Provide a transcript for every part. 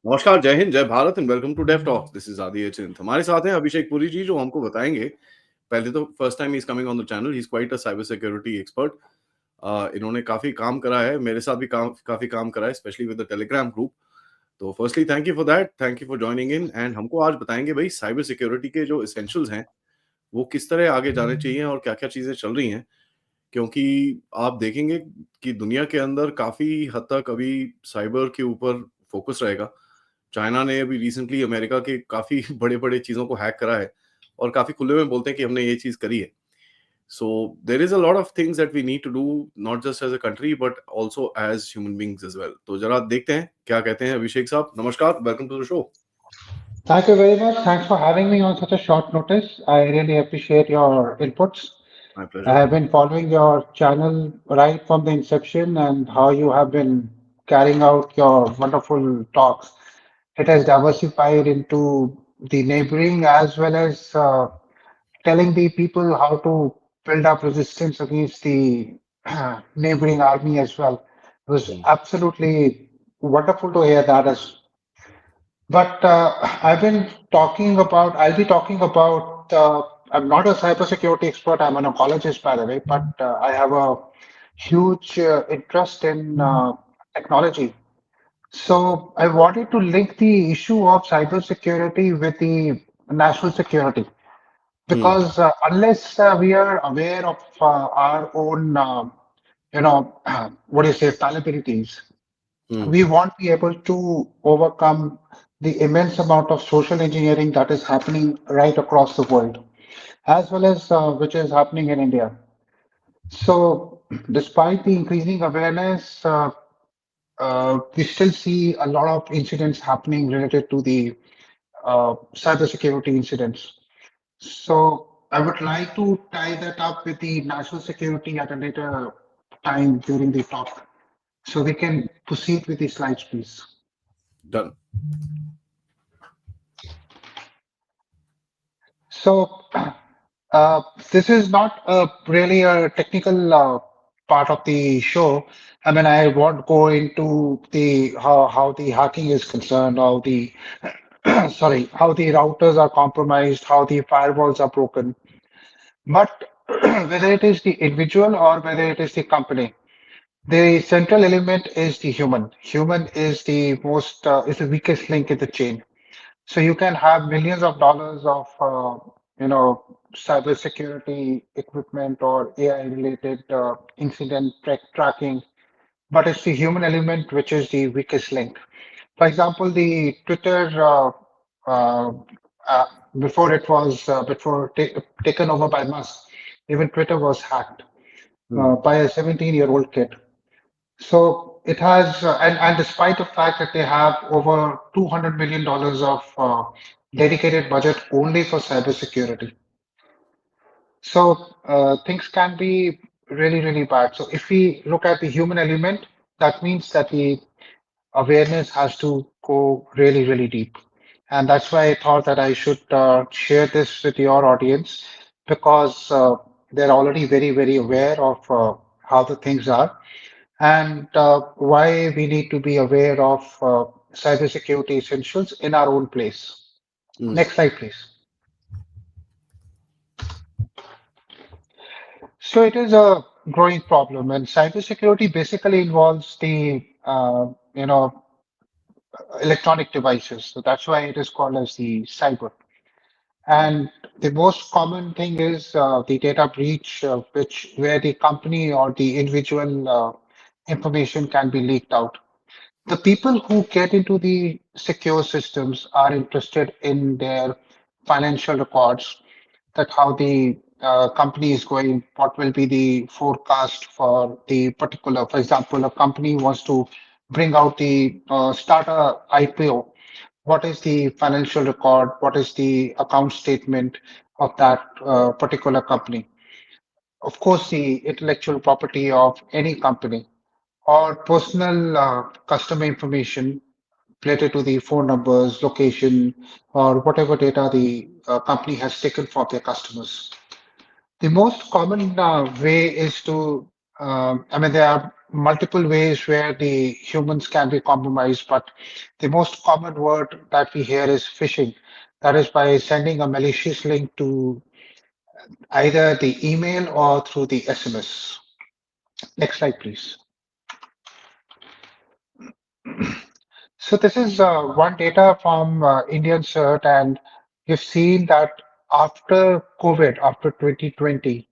नमस्कार, जय हिंद, जय Bharat and welcome to Dev talks. This is Adi Chint. हमारे साथ हैं अभिषेक पुरी जी जो हमको बताएंगे। पहले तो first time he is coming on the channel. He is quite a cyber security expert. इन्होंने काफी काम करा है, मेरे साथ भी काफी काम करा है, specially with the Telegram group. तो firstly thank you for that, thank you for joining in and हमको आज बताएंगे भाई साइबर सिक्योरिटी के जो एसेंशियल्स हैं वो किस तरह आगे जाने चाहिए और क्या क्या चीजें चल रही हैं। क्योंकि आप देखेंगे कि दुनिया के अंदर काफी हद तक अभी साइबर के ऊपर फोकस रहेगा। चाइना ने अभी रिसेंटली अमेरिका के काफी बड़े-बड़े चीज़ों को हैक करा है और काफी खुले में बोलते हैं कि हमने ये चीज़ करी है। So there is a lot of things that we need to do not just as a country but also as human beings as well. तो ज़रा देखते हैं क्या कहते हैं अभिषेक साहब। नमस्कार, welcome to the show. Thank you very much. Thanks for having me on such a short notice. I really appreciate your inputs. My I pleasure. have been following your channel right from the inception and how you have been carrying out your wonderful talks. It has diversified into the neighboring as well as telling the people how to build up resistance against the neighboring army as well. It was hmm, absolutely wonderful to hear that as but I'll be talking about, I'm not a cybersecurity expert, I'm an oncologist, by the way, but I have a huge interest in technology. So I wanted to link the issue of cybersecurity with the national security hmm, because unless we are aware of our own, what do you say, fallibilities, hmm, we won't be able to overcome the immense amount of social engineering that is happening right across the world, as well as which is happening in India. So, despite the increasing awareness, we still see a lot of incidents happening related to the cybersecurity incidents. So, I would like to tie that up with the national security at a later time during the talk. So, we can proceed with the slides, please. Done. So, this is not really a technical part of the show. I mean, I won't go into the how the hacking is concerned, how the sorry, how the routers are compromised, how the firewalls are broken. But whether it is the individual or whether it is the company, the central element is the human. Human is the most is the weakest link in the chain. So you can have millions of dollars of cybersecurity equipment or AI related incident tracking, but it's the human element which is the weakest link. For example, the Twitter uh, uh, before it was taken over by Musk, even Twitter was hacked hmm, by a 17-year-old kid. So it has, and despite the fact that they have over $200 million of dedicated budget only for cybersecurity. So things can be really, really bad. So if we look at the human element, that means that the awareness has to go really, really deep. And that's why I thought that I should share this with your audience because they're already very, very aware of how the things are and why we need to be aware of cybersecurity essentials in our own place. Hmm, Next slide, please. So it is a growing problem, and cybersecurity basically involves the electronic devices. So that's why it is called as the cyber. And the most common thing is the data breach, which where the company or the individual information can be leaked out. The people who get into the secure systems are interested in their financial records, that how the company is going, what will be the forecast for the particular. For example, a company wants to bring out the start a IPO. What is the financial record? What is the account statement of that particular company? Of course, the intellectual property of any company or personal customer information related to the phone numbers, location, or whatever data the company has taken from their customers. The most common way is to, I mean, there are multiple ways where the humans can be compromised, but the most common word that we hear is phishing. That is by sending a malicious link to either the email or through the SMS. Next slide, please. So this is one data from Indian Cert, and you've seen that after COVID, after 2020,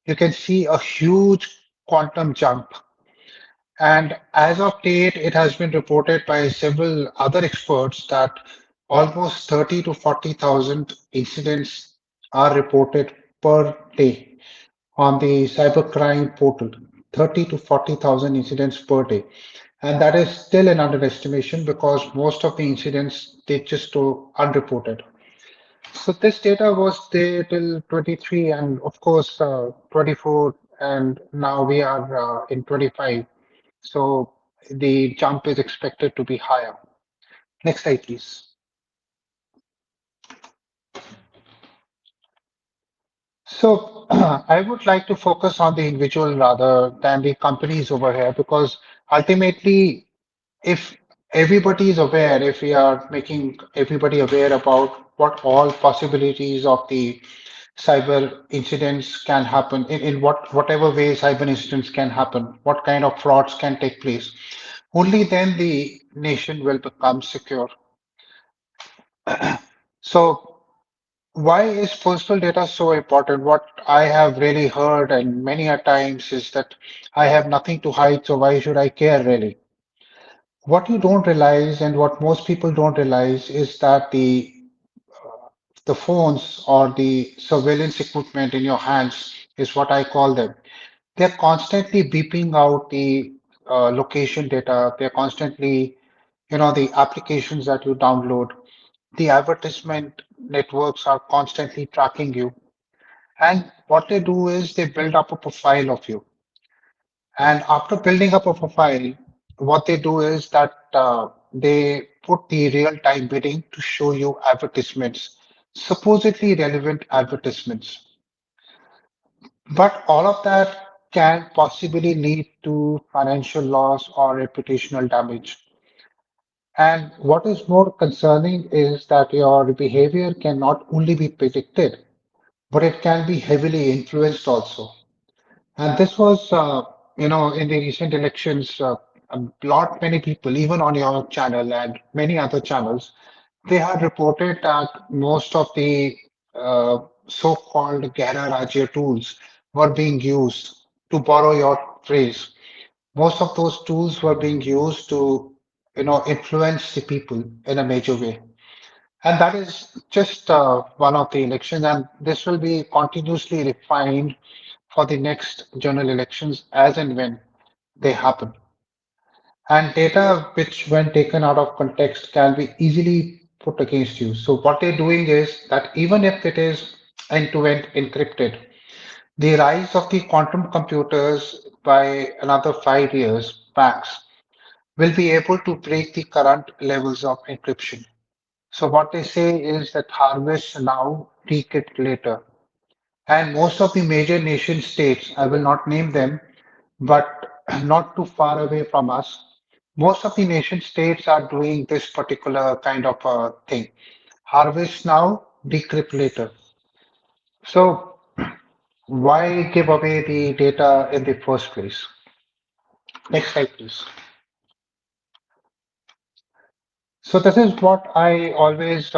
you can see a huge quantum jump. And as of date, it has been reported by several other experts that almost 30 to 40,000 incidents are reported per day on the cybercrime portal. 30 to 40,000 incidents per day. And that is still an underestimation because most of the incidents they just go unreported. So this data was there till 23 and of course 24 and now we are in 25. So the jump is expected to be higher. Next slide, please. So I would like to focus on the individual rather than the companies over here because ultimately, if everybody is aware, if we are making everybody aware about what all possibilities of the cyber incidents can happen, in whatever way cyber incidents can happen, what kind of frauds can take place, only then the nation will become secure. So why is personal data so important? What I have really heard and many a times is that I have nothing to hide, so why should I care really? What you don't realize and what most people don't realize is that the phones or the surveillance equipment in your hands is what I call them. They're constantly beeping out the location data. They're constantly, the applications that you download. The advertisement networks are constantly tracking you. And what they do is they build up a profile of you. And after building up a profile, what they do is that they put the real-time bidding to show you advertisements, supposedly relevant advertisements. But all of that can possibly lead to financial loss or reputational damage. And what is more concerning is that your behavior can not only be predicted, but it can be heavily influenced also. And this was, in the recent elections, a lot many people, even on your channel and many other channels, they had reported that most of the so-called Gehra Rajya tools were being used, to borrow your phrase. Most of those tools were being used to, influence the people in a major way. And that is just one of the elections, and this will be continuously refined for the next general elections as and when they happen. And data which, when taken out of context, can be easily put against you. So, what they're doing is that even if it is end to end encrypted, the rise of the quantum computers by another 5 years max will be able to break the current levels of encryption. So, what they say is that harvest now, decrypt later. And most of the major nation states, I will not name them, but not too far away from us, most of the nation states are doing this particular kind of thing. Harvest now, decrypt later. So why give away the data in the first place? Next slide, please. So this is what I always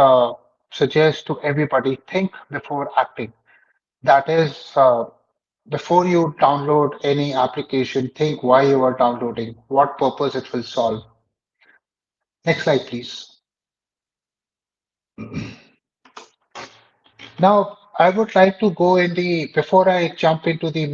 suggest to everybody: think before acting. That is, before you download any application, think why you are downloading, what purpose it will solve. Next slide, please. Now, I would like to go in before I jump into the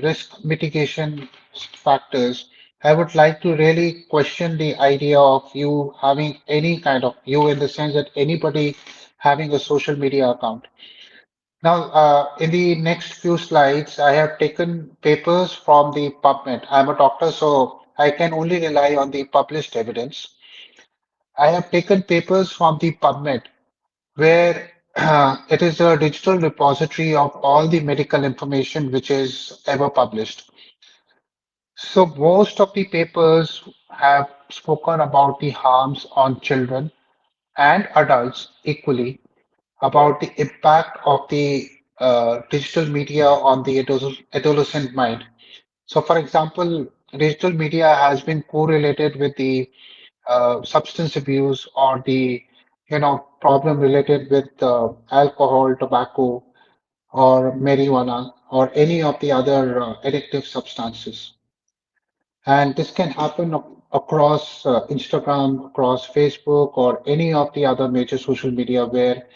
risk mitigation factors, I would like to really question the idea of you having any kind of, you in the sense that anybody having a social media account. Now, in the next few slides, I have taken papers from the PubMed. I'm a doctor, so I can only rely on the published evidence. I have taken papers from the PubMed, where it is a digital repository of all the medical information which is ever published. So most of the papers have spoken about the harms on children and adults equally, about the impact of the digital media on the adolescent mind. So, for example, digital media has been correlated with the substance abuse or the problem related with alcohol, tobacco, or marijuana, or any of the other addictive substances. And this can happen across Instagram, across Facebook, or any of the other major social media where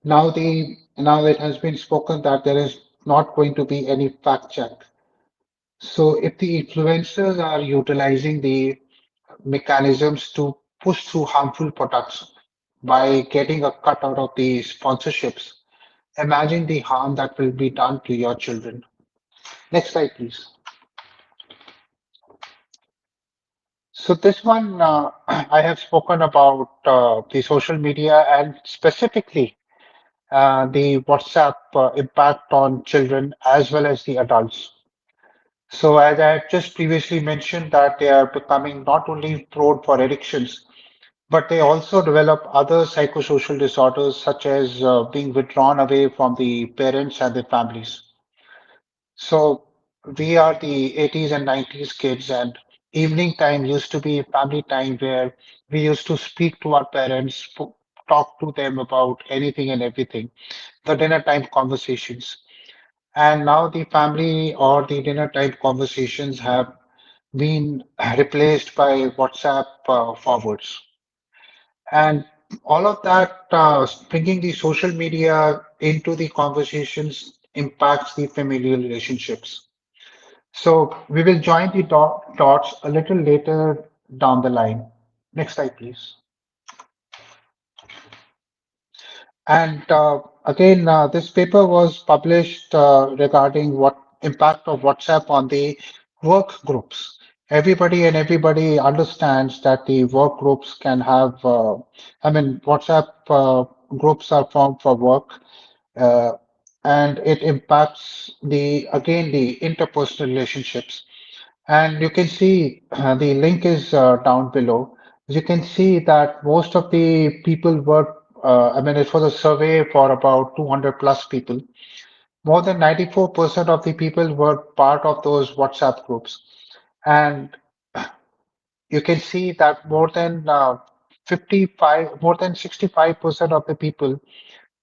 now it has been spoken that there is not going to be any fact check. So if the influencers are utilizing the mechanisms to push through harmful products by getting a cut out of the sponsorships, imagine the harm that will be done to your children. Next slide, please. So this one, I have spoken about the social media and specifically the WhatsApp impact on children as well as the adults. So as I have just previously mentioned that they are becoming not only prone for addictions, but they also develop other psychosocial disorders such as being withdrawn away from the parents and their families. So we are the 80s and 90s kids, and evening time used to be family time where we used to speak to our parents, talk to them about anything and everything, the dinner time conversations. And now the family or the dinner time conversations have been replaced by WhatsApp forwards. And all of that, bringing the social media into the conversations impacts the familial relationships. So we will join the dots a little later down the line. Next slide, please. And again, this paper was published regarding what impact of WhatsApp on the work groups. Everybody understands that the work groups can have, WhatsApp groups are formed for work, uh, and it impacts the interpersonal relationships. And you can see the link is down below. You can see that most of the people were, it was a survey for about 200 plus people. More than 94% of the people were part of those WhatsApp groups. And you can see that more than 65% of the people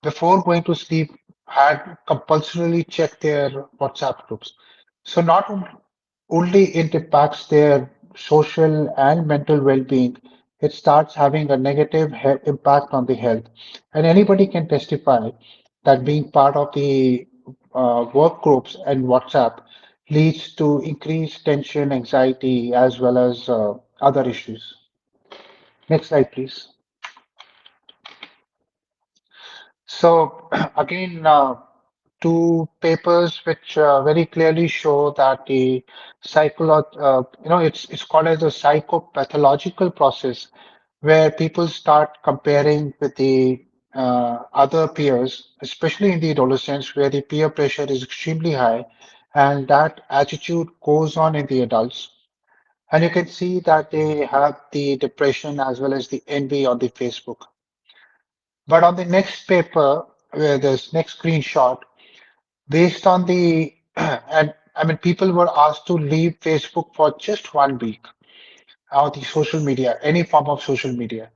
before going to sleep had compulsorily checked their WhatsApp groups. So only it impacts their social and mental well-being, it starts having a negative impact on the health. And anybody can testify that being part of the work groups and WhatsApp leads to increased tension, anxiety, as well as other issues. Next slide, please. So again, two papers which very clearly show that the it's called as a psychopathological process where people start comparing with the other peers, especially in the adolescents, where the peer pressure is extremely high, and that attitude goes on in the adults. And you can see that they have the depression as well as the envy on the Facebook. But on the next paper, where this next screenshot, based on the, and people were asked to leave Facebook for just 1 week, or the social media, any form of social media.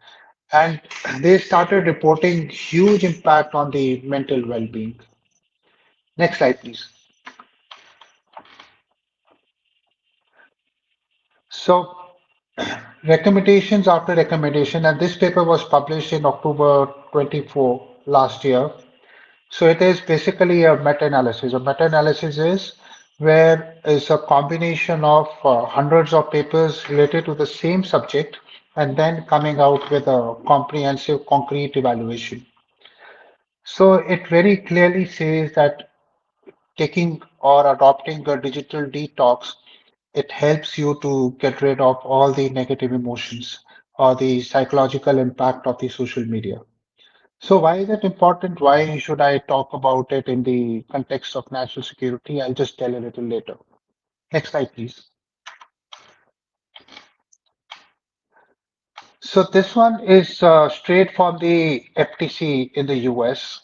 And they started reporting huge impact on the mental well-being. Next slide, please. So recommendations after recommendation, and this paper was published in October 24 last year. So it is basically a meta-analysis. A meta-analysis is where is a combination of hundreds of papers related to the same subject and then coming out with a comprehensive, concrete evaluation. So it very clearly says that taking or adopting a digital detox, it helps you to get rid of all the negative emotions or the psychological impact of the social media. So why is it important? Why should I talk about it in the context of national security? I'll just tell a little later. Next slide, please. So this one is straight from the FTC in the US,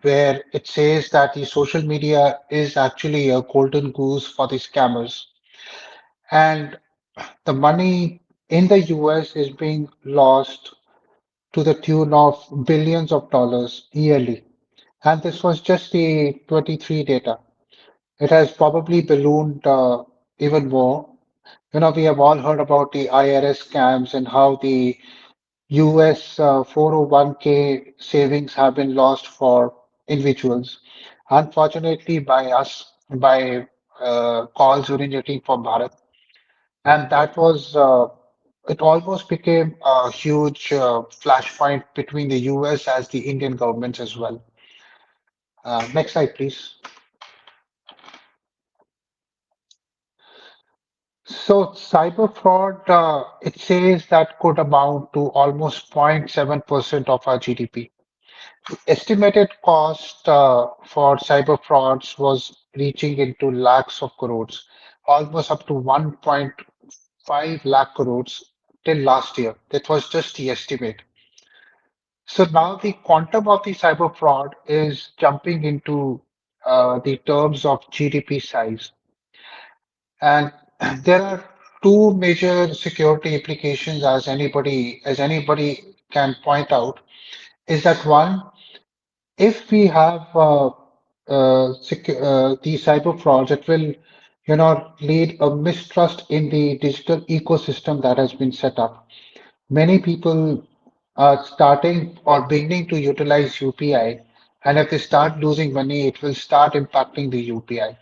where it says that the social media is actually a golden goose for the scammers. And the money in the US is being lost to the tune of billions of dollars yearly. And this was just the 23 data. It has probably ballooned even more. We have all heard about the IRS scams and how the US 401k savings have been lost for individuals. Unfortunately, by us, by calls originating from Bharat. And that was, it almost became a huge flashpoint between the US as the Indian governments as well. Next slide, please. So cyber fraud, it says that could amount to almost 0.7% of our GDP. Estimated cost for cyber frauds was reaching into lakhs of crores, almost up to 1.5 lakh crores till last year. That was just the estimate. So now the quantum of the cyber fraud is jumping into the terms of GDP size. And there are two major security implications as anybody can point out, is that one, if we have the cyber frauds, it will, lead a mistrust in the digital ecosystem that has been set up. Many people are starting or beginning to utilize UPI, and if they start losing money, it will start impacting the UPI.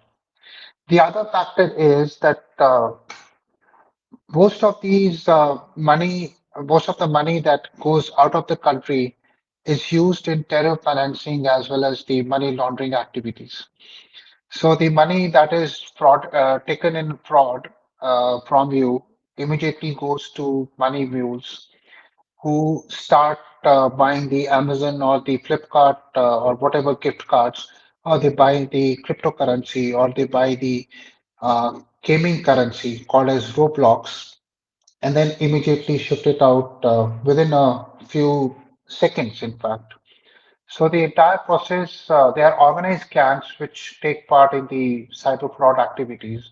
The other factor is that most of the money that goes out of the country is used in terror financing as well as the money laundering activities. So the money that is taken in fraud from you immediately goes to money mules who start buying the Amazon or the Flipkart or whatever gift cards, or they buy the cryptocurrency, or they buy the gaming currency called as Roblox, and then immediately shift it out within a few seconds, in fact. So the entire process, they are organized gangs which take part in the cyber fraud activities,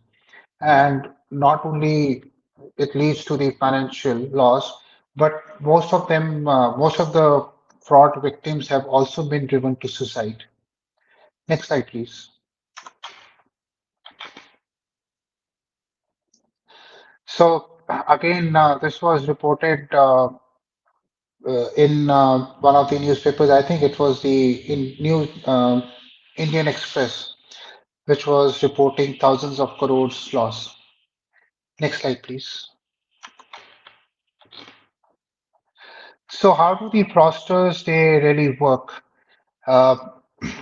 and not only it leads to the financial loss, but most of the fraud victims have also been driven to suicide. Next slide, please. So again, this was reported in one of the newspapers. I think it was the Indian Express, which was reporting thousands of crores loss. Next slide, please. So how do the fraudsters they really work? Uh,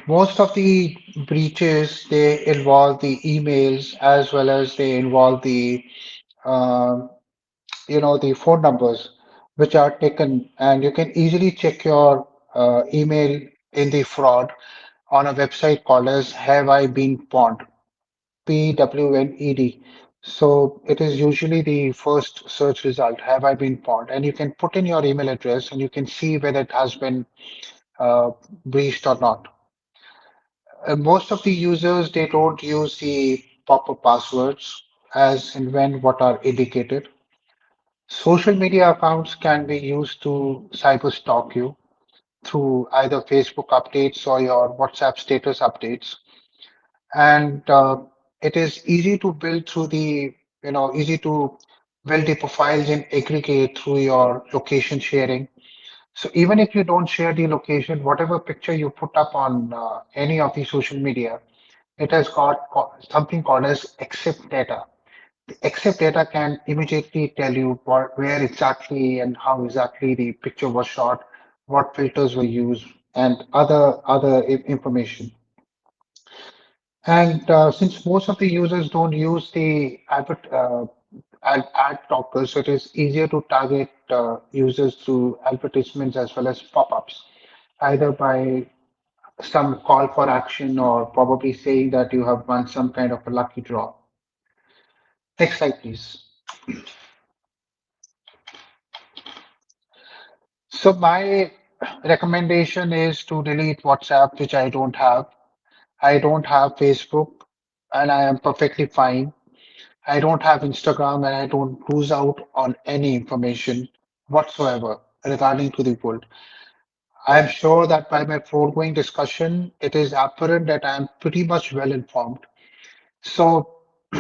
Most of the breaches they involve the emails as well as they involve the uh, the phone numbers which are taken, and you can easily check your email in the fraud on a website called as Have I Been Pawned? PWNED. So it is usually the first search result, Have I Been Pawned? And you can put in your email address and you can see whether it has been uh, breached or not. Most of the users, they don't use the proper passwords as and when what are indicated. Social media accounts can be used to cyber stalk you through either Facebook updates or your WhatsApp status updates. And it is easy to build easy to build the profiles in aggregate through your location sharing. So even if you don't share the location, whatever picture you put up on any of the social media, it has got something called as accept data. The accept data can immediately tell you where exactly and how exactly the picture was shot, what filters were used, and other information. And since most of the users don't use the ad blockers, so it is easier to target users through advertisements as well as pop-ups, either by some call for action or probably saying that you have won some kind of a lucky draw. Next slide, please. So my recommendation is to delete WhatsApp, which I don't have. I don't have Facebook, and I am perfectly fine. I don't have Instagram, and I don't lose out on any information whatsoever regarding to the world. I am sure that by my foregoing discussion, it is apparent that I am pretty much well informed. So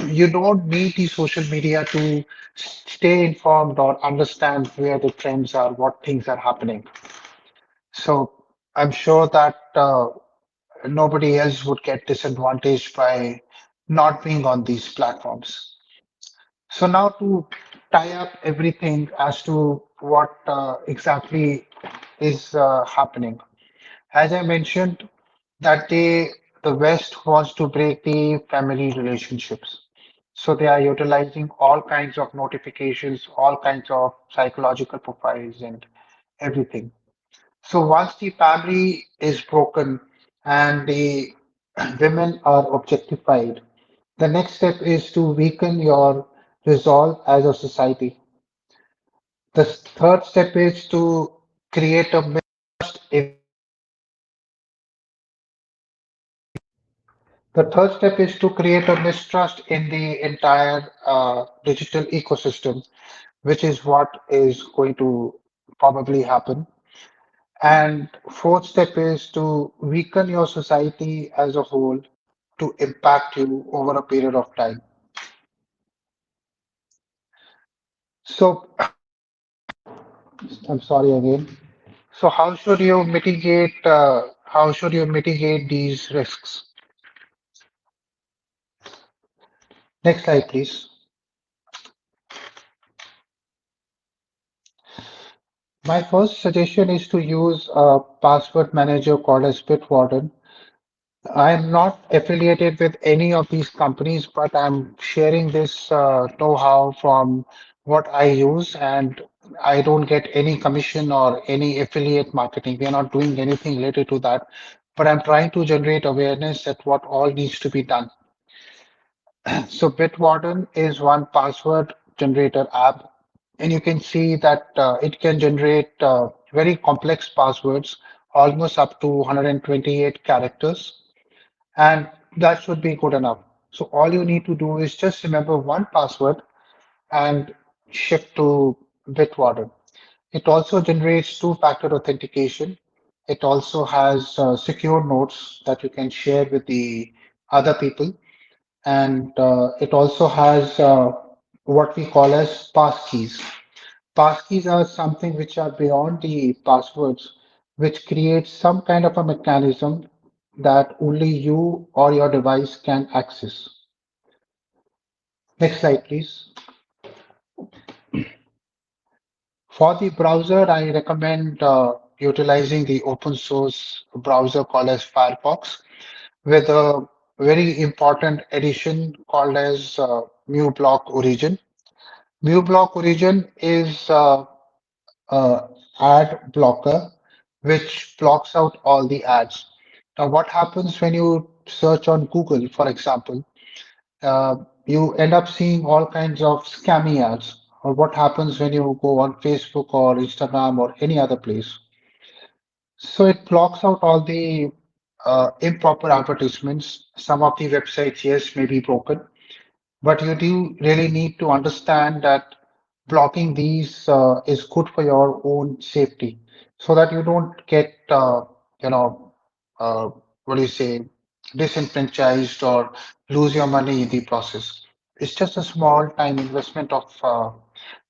you don't need the social media to stay informed or understand where the trends are, what things are happening. So I'm sure that nobody else would get disadvantaged by not being on these platforms. So now to tie up everything as to what exactly is happening. As I mentioned, that the West wants to break the family relationships. So they are utilizing all kinds of notifications, all kinds of psychological profiles and everything. So once the family is broken and the women are objectified, the next step is to weaken your resolve as a society. The third step is to create a mistrust in the third step is to create a mistrust in the entire digital ecosystem, which is what is going to probably happen. And fourth step is to weaken your society as a whole to impact you over a period of time. So I'm sorry again. So how should you mitigate these risks? Next slide, please. My first suggestion is to use a password manager called as Bitwarden. I am not affiliated with any of these companies, but I'm sharing this know-how from what I use, and I don't get any commission or any affiliate marketing. We are not doing anything related to that, but I'm trying to generate awareness at what all needs to be done. So Bitwarden is one password generator app, and you can see that it can generate very complex passwords, almost up to 128 characters, and that should be good enough. So all you need to do is just remember one password and shift to Bitwarden. It also generates two-factor authentication. It also has secure notes that you can share with the other people, and it also has what we call as passkeys. Passkeys are something which are beyond the passwords, which creates some kind of a mechanism that only you or your device can access. Next slide, please. For the browser, I recommend utilizing the open source browser called as Firefox with a very important addition called as MuBlock Origin. MuBlock Origin is ad blocker, which blocks out all the ads. Now, what happens when you search on Google, for example, you end up seeing all kinds of scammy ads. Or what happens when you go on Facebook or Instagram or any other place? So it blocks out all the improper advertisements. Some of the websites, yes, may be broken, but you do really need to understand that blocking these is good for your own safety so that you don't get, you know, uh, what do you say, disenfranchised or lose your money in the process. It's just a small time investment of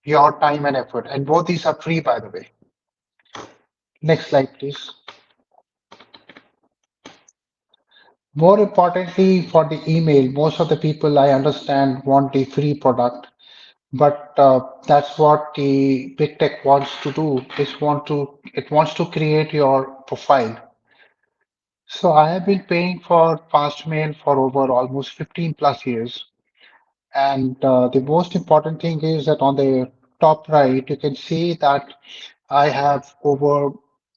your time and effort. And both these are free, by the way. Next slide, please. More importantly, for the email, most of the people I understand want the free product. But that's what the big tech wants to do. It wants to create your profile. So I have been paying for Fastmail for over almost 15 plus years. And the most important thing is that on the top right, you can see that I have over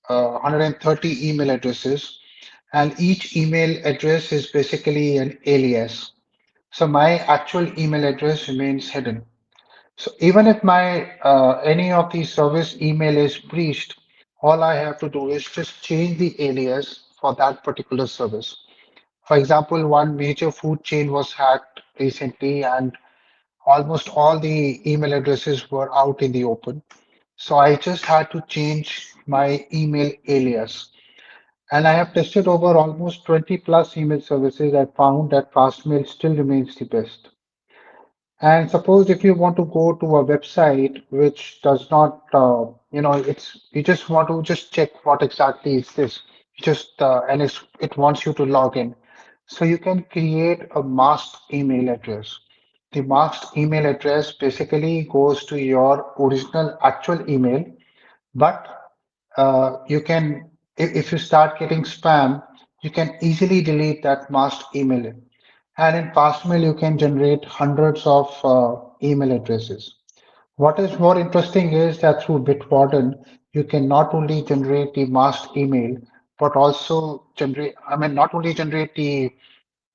130 email addresses, and each email address is basically an alias. So my actual email address remains hidden. So even if my any of the service email is breached, All I have to do is just change the alias for that particular service. For example, one major food chain was hacked recently, and almost all the email addresses were out in the open. So I just had to change my email alias. And I have tested over almost 20 plus email services. I found that Fastmail still remains the best. And suppose if you want to go to a website which does not, you just want to just check what exactly is this, and it wants you to log in. So you can create a masked email address. The masked email address basically goes to your original actual email, but you can, if you start getting spam, you can easily delete that masked email. And in Fastmail, you can generate hundreds of email addresses. What is more interesting is that through Bitwarden, you can not only generate the masked email, but also not only generate the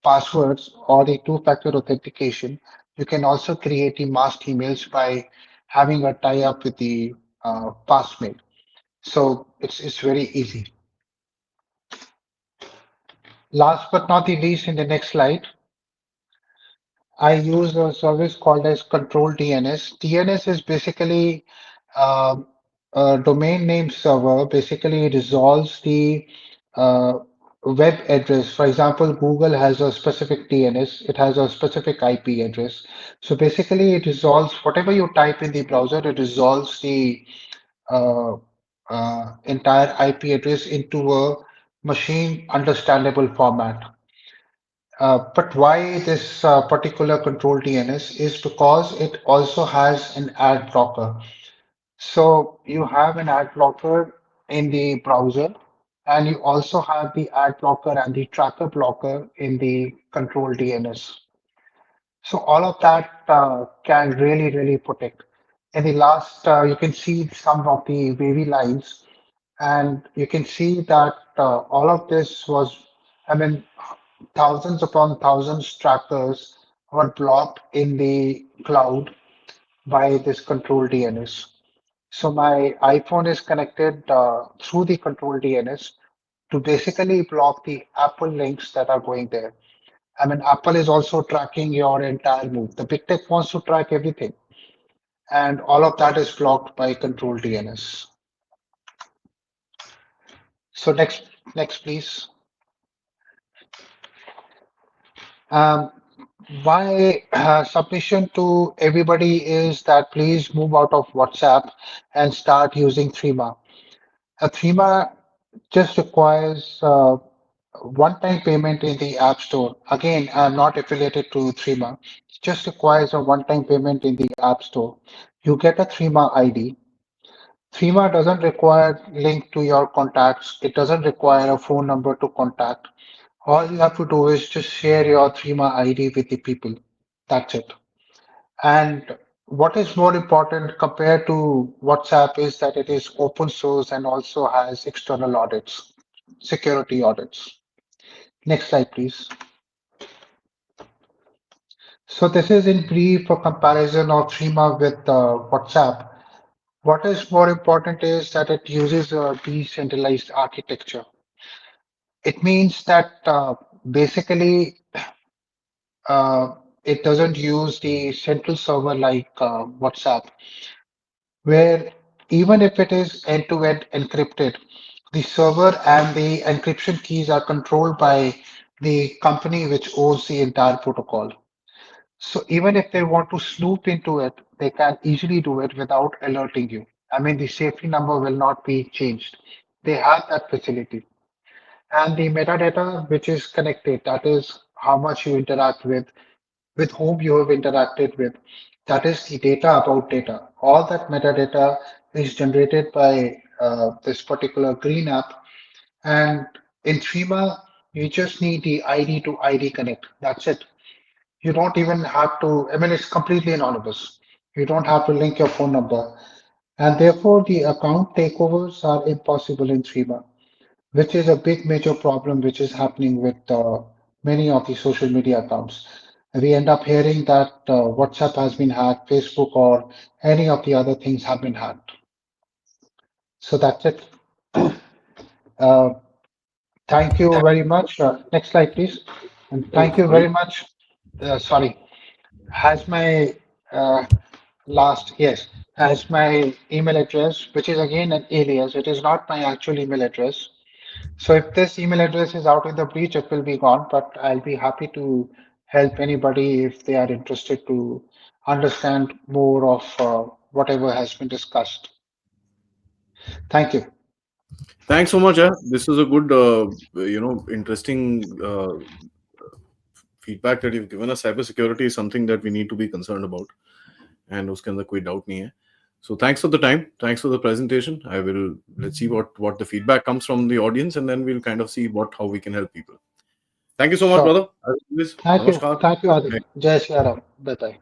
passwords or the two-factor authentication, you can also create the masked emails by having a tie-up with the Fastmail. So it's very easy. Last but not the least, in the next slide, I use a service called as Control DNS. DNS is basically um a domain name server. Basically, it resolves the uh, web address. For example, Google has a specific DNS. It has a specific IP address. So basically, it resolves whatever you type in the browser. It resolves the uh, entire IP address into a machine understandable format. But why this particular control DNS is because it also has an ad blocker. So you have an ad blocker in the browser, and you also have the ad blocker and the tracker blocker in the control DNS. So all of that can really protect. In the last, you can see some of the wavy lines, and you can see that all of this was, I mean, thousands upon thousands trackers were blocked in the cloud by this control DNS. So my iPhone is connected through the control DNS to basically block the Apple links that are going there. I mean, Apple is also tracking your entire move. The big tech wants to track everything, and all of that is blocked by control DNS. So next, please. Um, my submission to everybody is that please move out of WhatsApp and start using Threema. A Threema just requires one-time payment in the App Store. Again, I'm not affiliated to Threema. It just requires a one-time payment in the App Store. You get a Threema ID. Threema doesn't require link to your contacts. It doesn't require a phone number to contact. All you have to do is just share your Threema ID with the people. That's it. And what is more important compared to WhatsApp is that it is open source and also has external audits, security audits. Next slide, please. So this is in brief a comparison of Threema with WhatsApp. What is more important is that it uses a decentralized architecture. It means that basically it doesn't use the central server like WhatsApp, where even if it is end-to-end encrypted, the server and the encryption keys are controlled by the company which owns the entire protocol. So even if they want to snoop into it, they can easily do it without alerting you. I mean, the safety number will not be changed. They have that facility. And the metadata which is connected, that is how much you interact with whom you have interacted with. That is the data about data. All that metadata is generated by this particular green app. And in Threema, you just need the ID to ID connect. That's it. You don't even have to, I mean, it's completely anonymous. You don't have to link your phone number. And therefore, the account takeovers are impossible in Threema, which is a big major problem which is happening with many of the social media accounts. We end up hearing that WhatsApp has been hacked, Facebook, or any of the other things have been hacked. So that's it. Uh, Thank you very much. Next slide, please. And Oh, thank you sorry. very much. Sorry, has my uh, yes, has my email address, which is again an alias. It is not my actual email address. So if this email address is out in the breach, it will be gone. But I'll be happy to help anybody if they are interested to understand more of whatever has been discussed. Thank you. Thanks so much. This is a good, interesting feedback that you've given us. Cybersecurity is something that we need to be concerned about, and उसके अंदर कोई doubt नहीं है. So thanks for the time. Thanks for the presentation. Let's see what the feedback comes from the audience, and then we'll kind of see how we can help people. Thank you so much, Sure. brother. As always, Thank you. namaskar. Thank you, Adi. Jai Shri Ram. Bye bye.